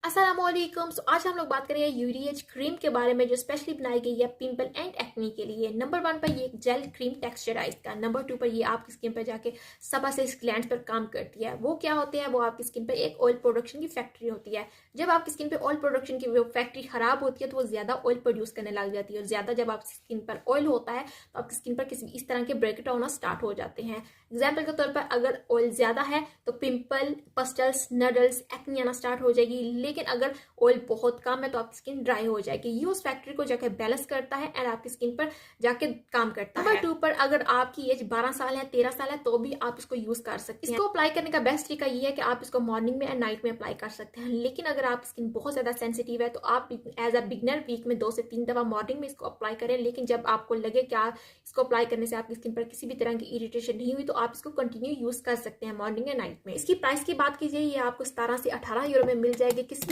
अस्सलामुअलैकुम। आज हम लोग बात करेंगे यूरिएज क्रीम के बारे में जो स्पेशली बनाई गई है पिंपल एंड एक्ने के लिए। नंबर 1 पर ये जेल क्रीम टेक्सचराइज का। नंबर 2 पर ये आपकी स्किन पर जाके सबसेस ग्लैंड्स पर काम करती है। वो क्या होते हैं? वो आपकी स्किन पर एक ऑयल प्रोडक्शन की फैक्ट्री होती है। जब आपकी स्किन पर ऑयल प्रोडक्शन की फैक्ट्री खराब होती है तो वो ज्यादा ऑयल प्रोड्यूस करने लग जाती है, और ज्यादा जब आपकी स्किन पर ऑयल होता है तो आपकी स्किन पर किसी इस तरह के ब्रेकआउट होना स्टार्ट हो जाते हैं। एग्जाम्पल के तौर पर अगर ऑयल ज्यादा है तो पिंपल, पस्टल्स, नडल्स, एक्ने आना स्टार्ट हो जाएगी। लेकिन अगर ऑयल बहुत कम है तो आपकी स्किन ड्राई हो जाएगी। ये उस फैक्ट्री को जाकर बैलेंस करता है एंड आपकी स्किन पर जाके काम करता है। नंबर 2 पर अगर आपकी एज 12 साल है, 13 साल है तो भी आप इसको यूज कर सकते हैं। इसको अप्लाई करने का बेस्ट तरीका ये है कि आप इसको मॉर्निंग में एंड नाइट में अप्लाई कर सकते हैं। लेकिन अगर आपकी स्किन बहुत ज्यादा सेंसिटिव है तो आप एज अ बिगनर वीक में 2 से 3 दफा मॉर्निंग में इसको अप्लाई करें। लेकिन जब आपको लगे कि इसको अप्लाई करने से आपकी स्किन पर किसी भी तरह की इरिटेशन नहीं हुई तो आप इसको कंटिन्यू यूज कर सकते हैं मॉर्निंग एंड नाइट में। इसकी प्राइस की बात कीजिए, ये आपको 17 से 18 यूरो में मिल जाएगी। किसी